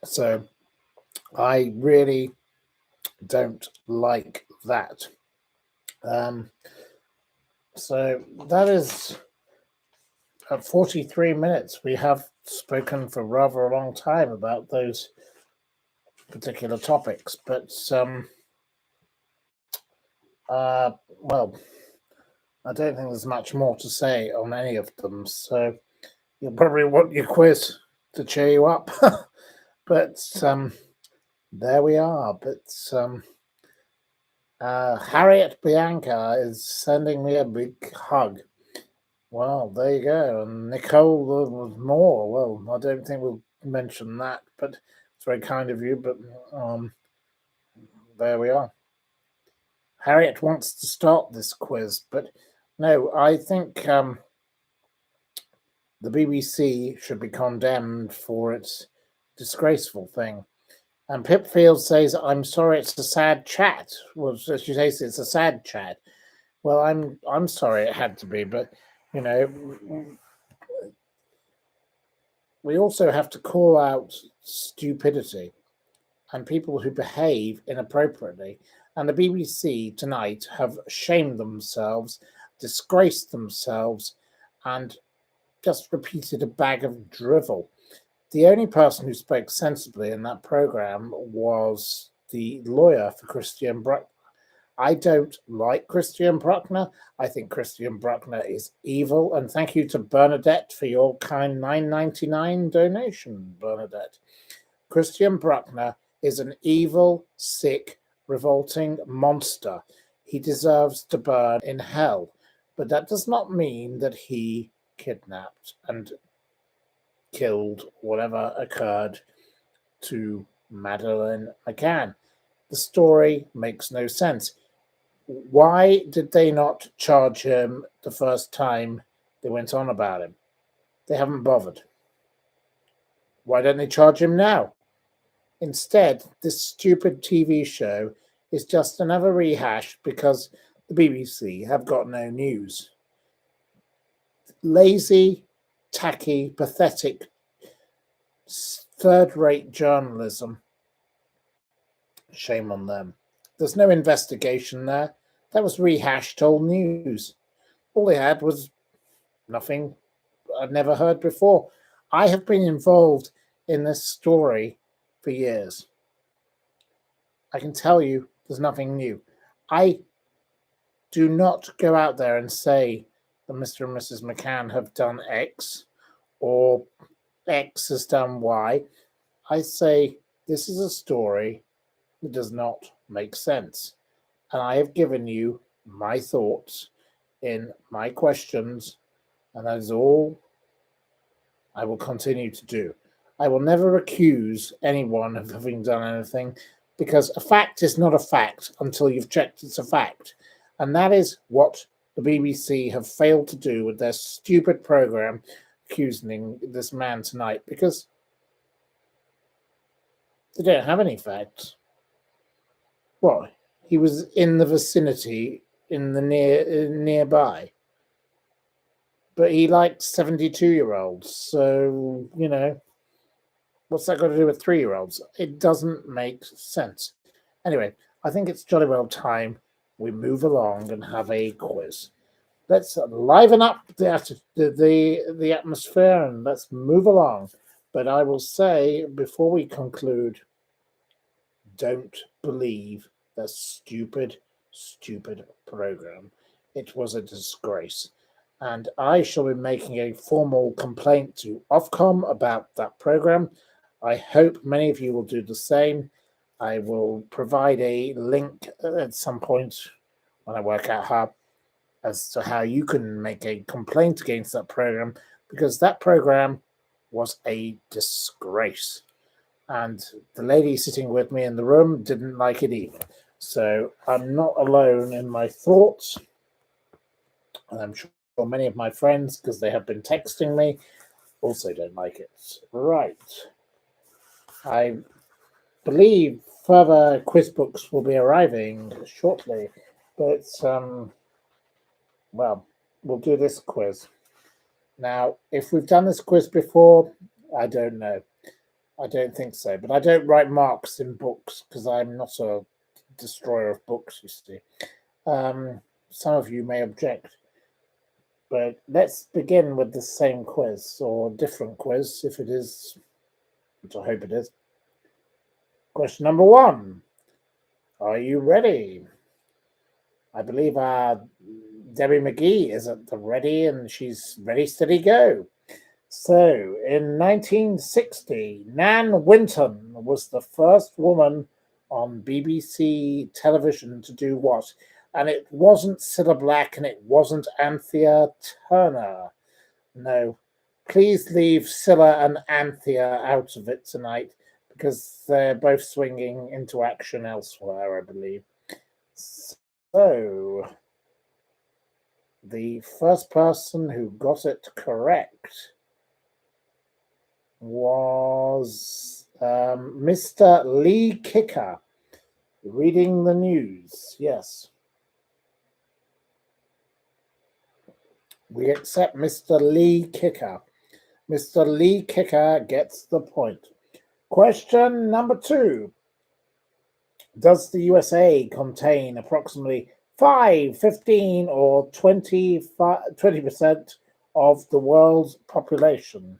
So I really don't like that. So that is at 43 minutes. We have spoken for rather a long time about those particular topics, but well, I don't think there's much more to say on any of them. So you'll probably want your quiz to cheer you up. But there we are. But Harriet Bianca is sending me a big hug. Well, there you go. And Nicole was more. Well, I don't think we'll mention that, but it's very kind of you. But there we are. Harriet wants to start this quiz, but no, I think the BBC should be condemned for its disgraceful thing. And Pipfield says, I'm sorry, it's a sad chat. Well, she says it's a sad chat. Well, I'm sorry it had to be, but, we also have to call out stupidity and people who behave inappropriately. And the BBC tonight have shamed themselves, disgraced themselves, and just repeated a bag of drivel. The only person who spoke sensibly in that program was the lawyer for Christian Brueckner. I don't like Christian Brueckner. I think Christian Brueckner is evil. And thank you to Bernadette for your kind $9.99 donation, Bernadette. Christian Brueckner is an evil, sick, revolting monster. He deserves to burn in hell, but that does not mean that he kidnapped and killed whatever occurred to Madeleine McCann. The story makes no sense. Why did they not charge him the first time they went on about him? They haven't bothered. Why don't they charge him now? Instead, this stupid TV show is just another rehash because the BBC have got no news. Lazy, tacky, pathetic, third-rate journalism. Shame on them. There's no investigation there. That was rehashed old news. All they had was nothing I'd never heard before. I have been involved in this story for years. I can tell you there's nothing new. I do not go out there and say that Mr. and Mrs. McCann have done X or X has done Y. I say this is a story that does not make sense. And I have given you my thoughts in my questions, and that is all I will continue to do. I will never accuse anyone of having done anything because a fact is not a fact until you've checked it's a fact. And that is what the BBC have failed to do with their stupid programme accusing this man tonight because they don't have any facts. What? He was in the vicinity, in the nearby. But he liked 72-year-olds, so, what's that got to do with 3-year-olds? It doesn't make sense. Anyway, I think it's jolly well time we move along and have a quiz. Let's liven up the atmosphere and let's move along. But I will say, before we conclude, don't believe that stupid program. It was a disgrace. And I shall be making a formal complaint to Ofcom about that program. I hope many of you will do the same. I will provide a link at some point when I work out how as to how you can make a complaint against that program, because that program was a disgrace. And the lady sitting with me in the room didn't like it either. So I'm not alone in my thoughts. And I'm sure many of my friends, because they have been texting me, also don't like it. Right. I believe further quiz books will be arriving shortly. But, well, we'll do this quiz. Now, if we've done this quiz before, I don't know. I don't think so. But I don't write marks in books because I'm not a destroyer of books, you see. Some of you may object. But let's begin with the same quiz, or different quiz, if it is, which I hope it is. Question number 1. Are you ready? I believe Debbie McGee is at the ready, and she's ready, steady, go. So, in 1960, Nan Winton was the first woman on BBC television to do what? And it wasn't Cilla Black, and it wasn't Anthea Turner. No, please leave Cilla and Anthea out of it tonight, because they're both swinging into action elsewhere, I believe. So, the first person who got it correct was Mr. Lee Kicker, reading the news. Yes. We accept Mr. Lee Kicker. Mr. Lee Kicker gets the point. Question number 2. Does the USA contain approximately 5, 15, or 20% of the world's population?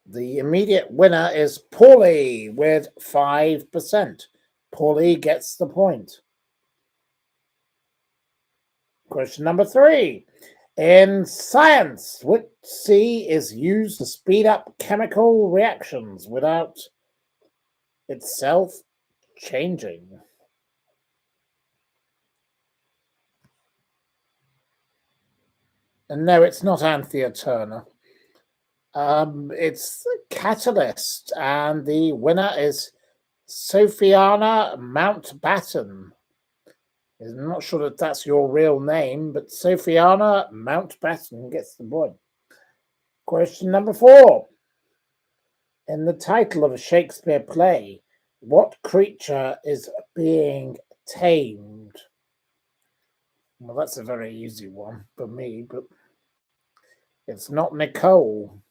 The immediate winner is Paulie with 5%. Paulie gets the point. Question number 3. In science, which C is used to speed up chemical reactions without itself changing? And no, it's not Anthea Turner. It's Catalyst, and the winner is Sophiana Mountbatten. I'm not sure that that's your real name, but Sophiana Mountbatten gets the point. Question number 4. In the title of a Shakespeare play, what creature is being tamed? Well, that's a very easy one for me, but it's not Nicole.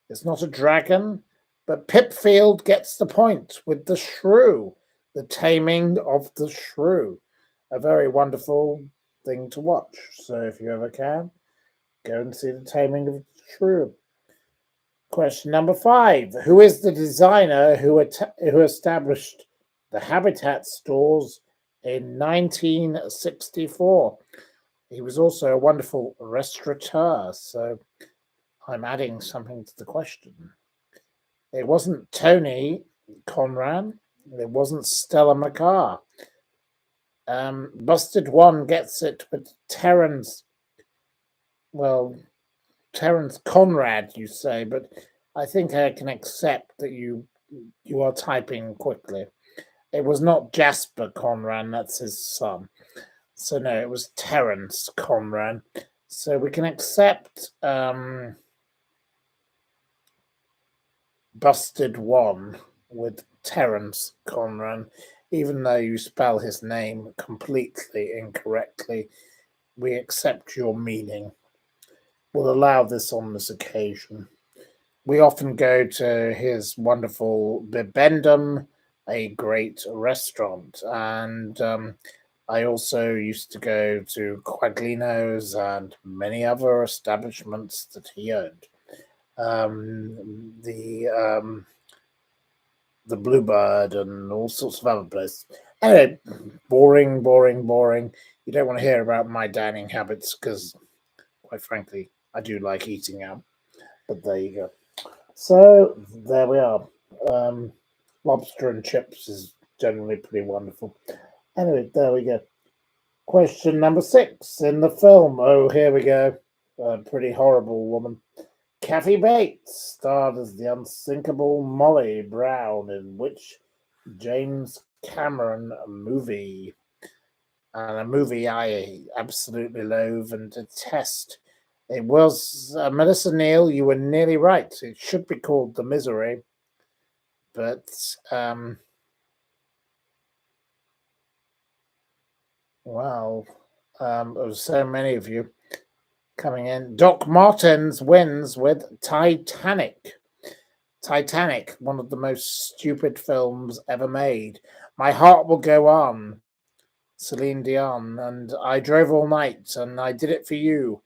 It's not a dragon, but Pipfield gets the point with the shrew, the taming of the shrew. A very wonderful thing to watch. So if you ever can, go and see the taming of the shrew. Question number 5. Who is the designer who established the Habitat stores in 1964? He was also a wonderful restaurateur, so I'm adding something to the question. It wasn't Tony Conran. It wasn't Stella McCarr. Busted One gets it with Terence. Well, Terence Conrad, you say, but I think I can accept that you are typing quickly. It was not Jasper Conran, that's his son. So no, it was Terence Conran. So we can accept Busted One with Terence Conran, even though you spell his name completely incorrectly. We accept your meaning. We'll allow this on this occasion. We often go to his wonderful Bibendum, a great restaurant, and I also used to go to Quaglino's and many other establishments that he owned. The Bluebird and all sorts of other places. Anyway, boring. You don't want to hear about my dining habits because, quite frankly, I do like eating out. But there you go. So there we are. Lobster and chips is generally pretty wonderful. Anyway, there we go. Question number 6. In the film, oh, here we go. A pretty horrible woman. Kathy Bates starred as the unsinkable Molly Brown in which James Cameron movie? And a movie I absolutely loathe and detest. It was Melissa Neal. You were nearly right. It should be called The Misery, but well, there were so many of you coming in. Doc Martens wins with Titanic. Titanic, one of the most stupid films ever made. My Heart Will Go On, Celine Dion, and I Drove All Night, and I Did It For You.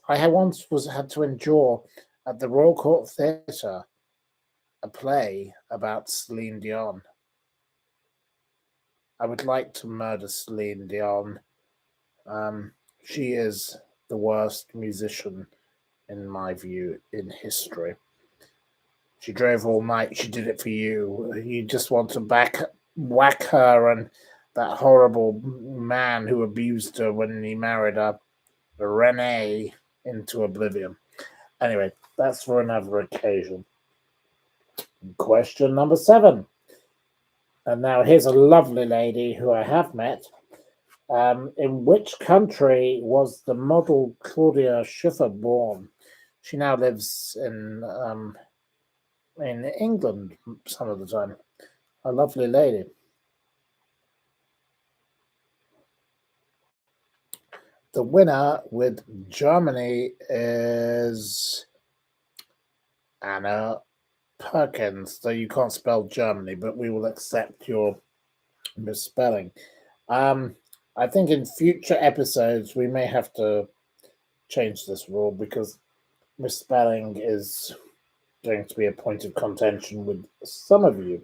I once had to endure at the Royal Court Theatre a play about Celine Dion. I would like to murder Celine Dion. She is the worst musician, in my view, in history. She drove all night. She did it for you. You just want to whack her and that horrible man who abused her when he married her, Renee, into oblivion. Anyway, that's for another occasion. Question number 7. And now here's a lovely lady who I have met. In which country was the model Claudia Schiffer born? She now lives in England some of the time. A lovely lady. The winner with Germany is Anna Perkins, though you can't spell Germany, but we will accept your misspelling. I think in future episodes we may have to change this rule because misspelling is going to be a point of contention with some of you.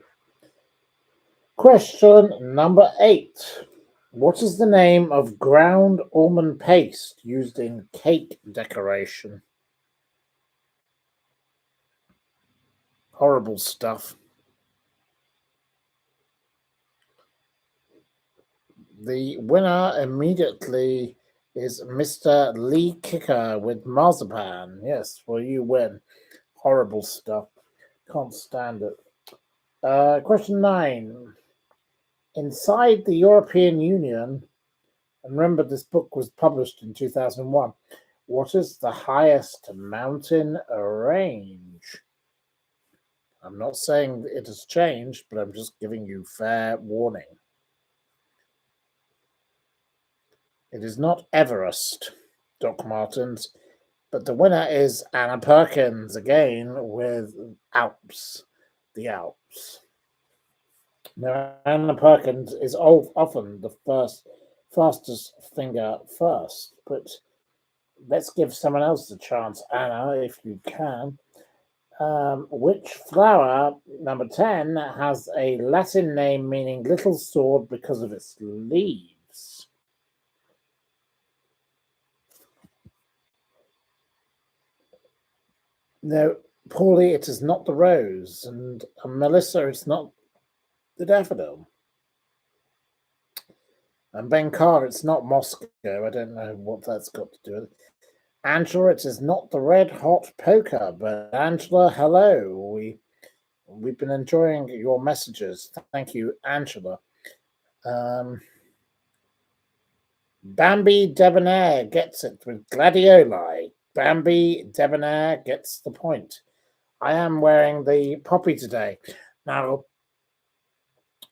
Question number 8. What is the name of ground almond paste used in cake decoration? Horrible stuff. The winner immediately is Mr. Lee Kicker with marzipan. Yes, well, you win. Horrible stuff. Can't stand it. Question 9. Inside the European Union, and remember this book was published in 2001, what is the highest mountain range? I'm not saying it has changed, but I'm just giving you fair warning. It is not Everest, Doc Martens, but the winner is Anna Perkins again with Alps, the Alps. Now, Anna Perkins is often the fastest finger first, but let's give someone else a chance, Anna, if you can. Which flower, number 10, has a Latin name meaning little sword because of its leaves? No, Paulie, it is not the rose, and Melissa, it's not the daffodil. And Ben Carr, it's not Moscow. I don't know what that's got to do with it. Angela, it is not the red hot poker, but Angela, hello. We've been enjoying your messages. Thank you, Angela. Bambi Debonair gets it with gladioli. Bambi Debonair gets the point. I am wearing the poppy today. Now,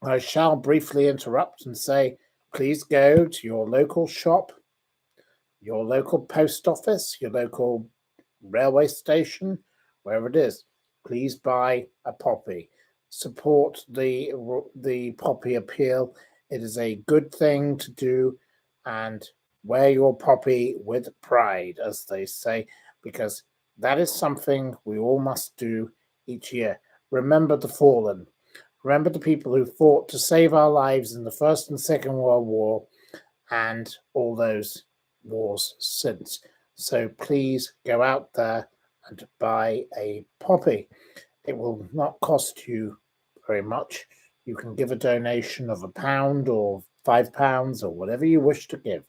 I shall briefly interrupt and say, please go to your local shop, your local post office, your local railway station, wherever it is. Please buy a poppy. Support the poppy appeal. It is a good thing to do, and wear your poppy with pride, as they say, because that is something we all must do each year. Remember the fallen. Remember the people who fought to save our lives in the First and Second World War and all those wars since. So please go out there and buy a poppy. It will not cost you very much. You can give a donation of £1 or £5 or whatever you wish to give.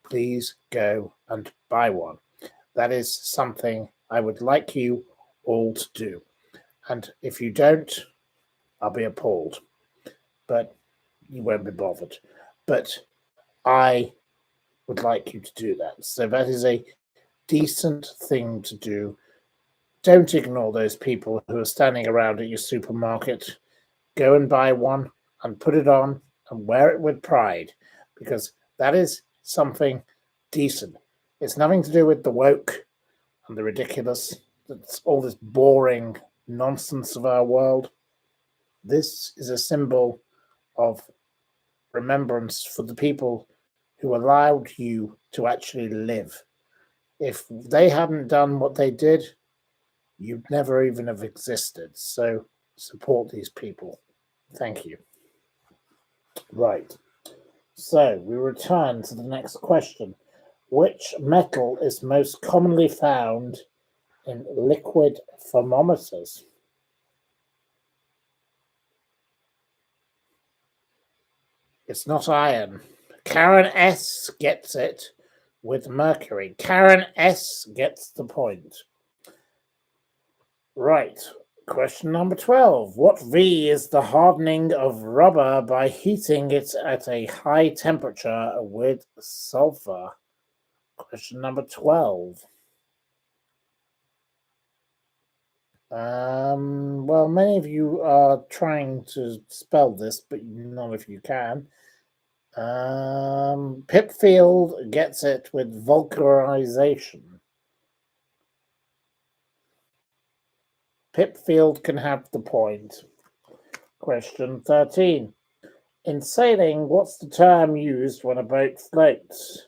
Please go and buy one. That is something I would like you all to do. And if you don't, I'll be appalled. But you won't be bothered. But I would like you to do that. So that is a decent thing to do. Don't ignore those people who are standing around at your supermarket. Go and buy one and put it on and wear it with pride, because that is something decent. It's nothing to do with the woke and the ridiculous. That's all this boring nonsense of our world. This is a symbol of remembrance for the people who allowed you to actually live. If they hadn't done what they did, you'd never even have existed. So support these people. Thank you. Right. So we return to the next question. Which metal is most commonly found in liquid thermometers? It's not iron. Karen S gets it with mercury. Karen S gets the point. Right. Question number 12. What V is the hardening of rubber by heating it at a high temperature with sulfur? Question number 12. Well, many of you are trying to spell this, but none of you can. Pipfield gets it with vulgarization. Pipfield can have the point. Question 13. In sailing, what's the term used when a boat floats?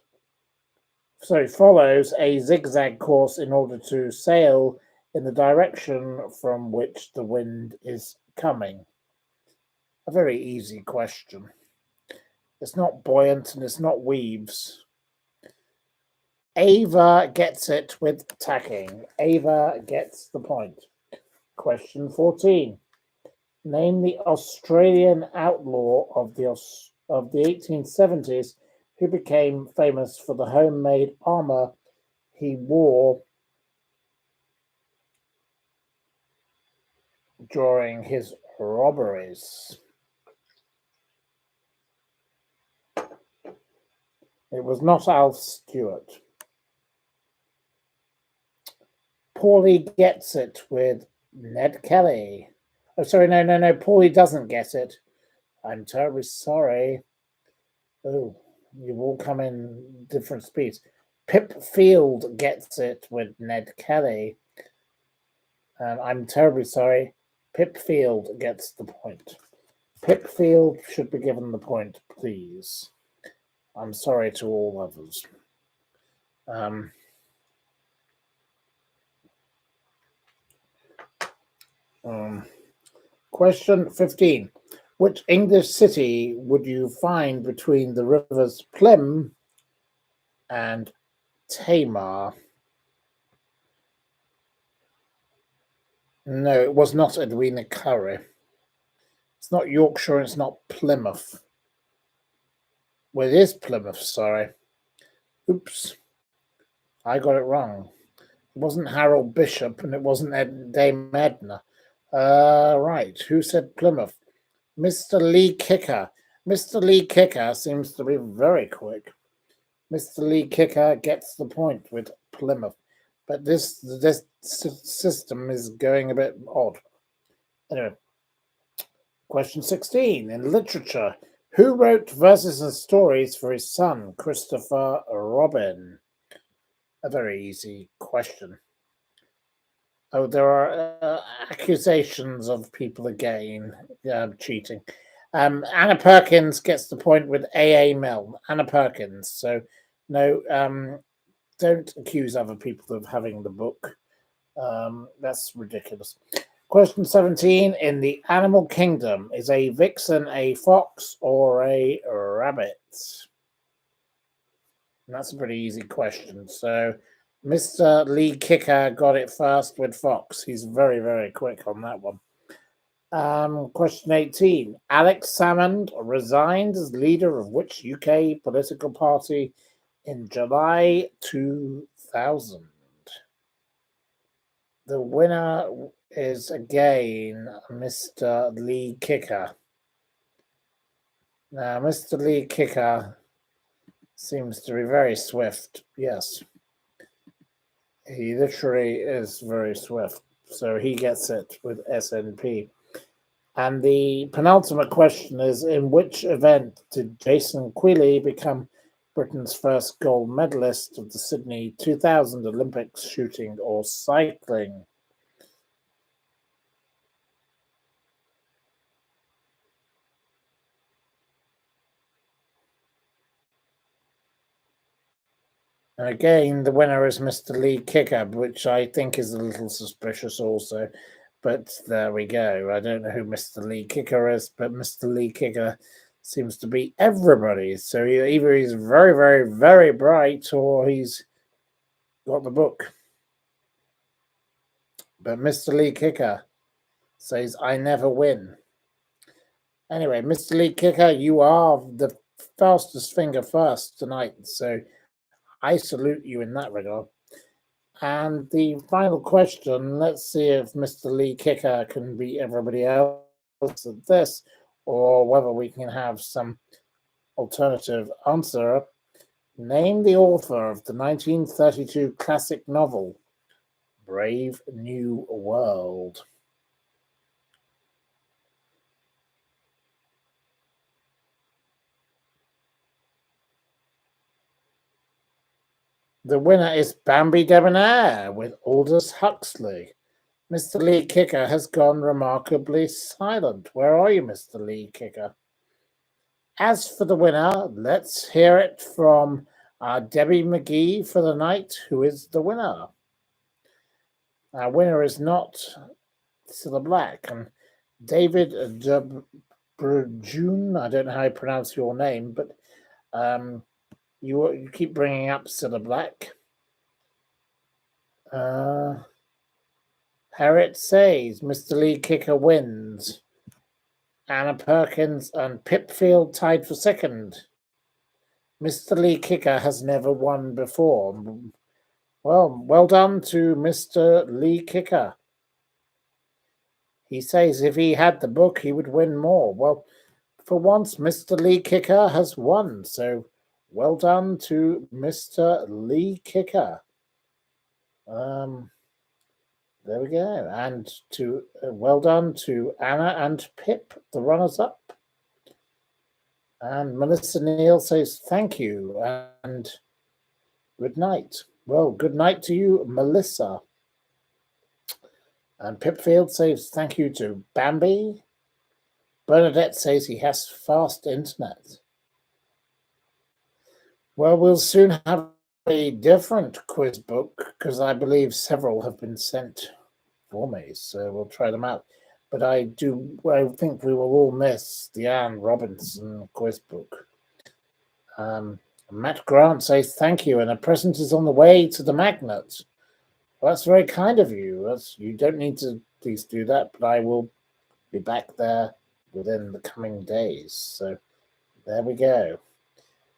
So follows a zigzag course in order to sail in the direction from which the wind is coming. A very easy question. It's not buoyant and it's not weaves. Ava gets it with tacking. Ava gets the point. Question 14. Name the Australian outlaw of the 1870s who became famous for the homemade armor he wore during his robberies. It was not Alf Stewart. Paulie gets it with Ned Kelly. Oh, sorry, no. Paulie doesn't get it. I'm terribly sorry. Oh, you've all come in different speeds. Pip Field gets it with Ned Kelly. I'm terribly sorry. Pip Field gets the point. Pip Field should be given the point, please. I'm sorry to all others. Question 15. Which English city would you find between the rivers Plym and Tamar? No, it was not Edwina Curry. It's not Yorkshire, it's not Plymouth. Well, it is Plymouth, sorry. Oops. I got it wrong. It wasn't Harold Bishop and it wasn't Dame Edna. Right, who said Plymouth? Mr. Lee Kicker. Mr. Lee Kicker seems to be very quick. Mr. Lee Kicker gets the point with Plymouth. But this system is going a bit odd. Anyway, question 16. In literature, who wrote verses and stories for his son, Christopher Robin? A very easy question. Oh, there are accusations of people again cheating. Anna Perkins gets the point with A.A. Milne. Anna Perkins. So, no, don't accuse other people of having the book. That's ridiculous. Question 17. In the animal kingdom, is a vixen a fox or a rabbit? And that's a pretty easy question. So, Mr. Lee Kicker got it first with fox. He's very, very quick on that one. Question 18. Alex Salmond resigned as leader of which UK political party in July 2000? The winner is again Mr. Lee Kicker. Now, Mr. Lee Kicker seems to be very swift. Yes. He literally is very swift. So he gets it with SNP. And the penultimate question is, in which event did Jason Queally become Britain's first gold medalist of the Sydney 2000 Olympics, shooting or cycling? And again, the winner is Mr. Lee Kicker, which I think is a little suspicious also. But there we go. I don't know who Mr. Lee Kicker is, but Mr. Lee Kicker seems to be everybody. So either he's very, very, very bright or he's got the book. But Mr. Lee Kicker says, I never win. Anyway, Mr. Lee Kicker, you are the fastest finger first tonight. So I salute you in that regard. And the final question, let's see if Mr. Lee Kicker can beat everybody else at this, or whether we can have some alternative answer. Name the author of the 1932 classic novel, Brave New World. The winner is Bambi Debonair with Aldous Huxley. Mr. Lee Kicker has gone remarkably silent. Where are you, Mr. Lee Kicker? As for the winner, let's hear it from Debbie McGee for the night, who is the winner. Our winner is not Cilla Black, and David Brujun. I don't know how you pronounce your name, but you keep bringing up Cilla Black. Harriet says Mr. Lee Kicker wins. Anna Perkins and Pipfield tied for second. Mr. Lee Kicker has never won before. Well done to Mr. Lee Kicker. He says if he had the book, he would win more. Well, for once, Mr. Lee Kicker has won. So well done to Mr. Lee Kicker. There we go. And to well done to Anna and Pip, the runners-up. And Melissa Neal says thank you and good night. Well, good night to you, Melissa. And Pipfield says thank you to Bambi. Bernadette says he has fast internet. Well, we'll soon have a different quiz book because I believe several have been sent for me, so we'll try them out. But I think we will all miss the Anne Robinson quiz book. Matt Grant says thank you, and a present is on the way to the magnet. Well, that's very kind of you. You don't need to please do that, but I will be back there within the coming days. So there we go.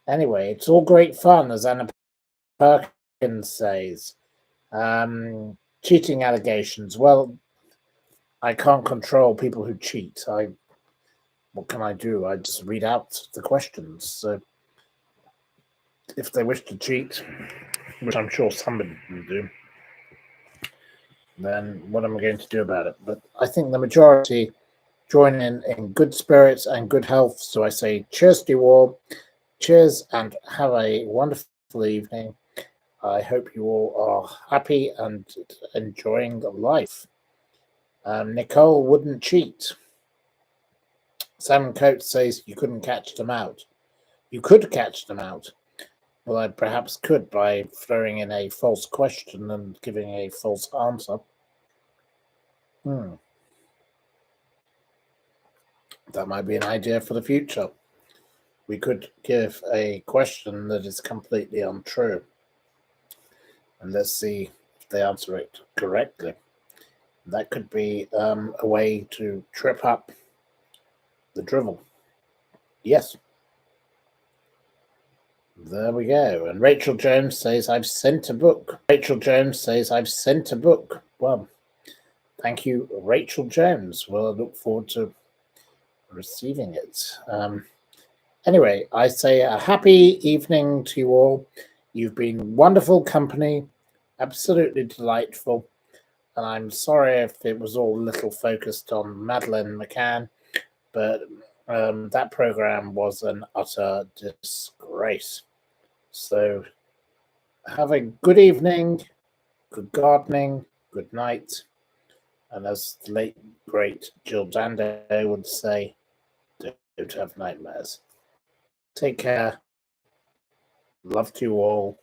Anyway, it's all great fun, as Anna Perkins says. Cheating allegations. Well, I can't control people who cheat. What can I do? I just read out the questions. So if they wish to cheat, which I'm sure somebody will do, then what am I going to do about it? But I think the majority join in good spirits and good health. So I say cheers to you all. Cheers and have a wonderful evening. I hope you all are happy and enjoying life. Nicole wouldn't cheat. Sam Coates says you couldn't catch them out. You could catch them out. Well, I perhaps could by throwing in a false question and giving a false answer. That might be an idea for the future. We could give a question that is completely untrue. And let's see if they answer it correctly. That could be a way to trip up the drivel. Yes. There we go. And Rachel Jones says, I've sent a book. Rachel Jones says, I've sent a book. Well, thank you, Rachel Jones. Well, I look forward to receiving it. Anyway, I say a happy evening to you all. You've been wonderful company, absolutely delightful. And I'm sorry if it was all a little focused on Madeleine McCann, but that program was an utter disgrace. So have a good evening, good gardening, good night. And as the late, great Jill Dando would say, don't have nightmares. Take care. Love to you all.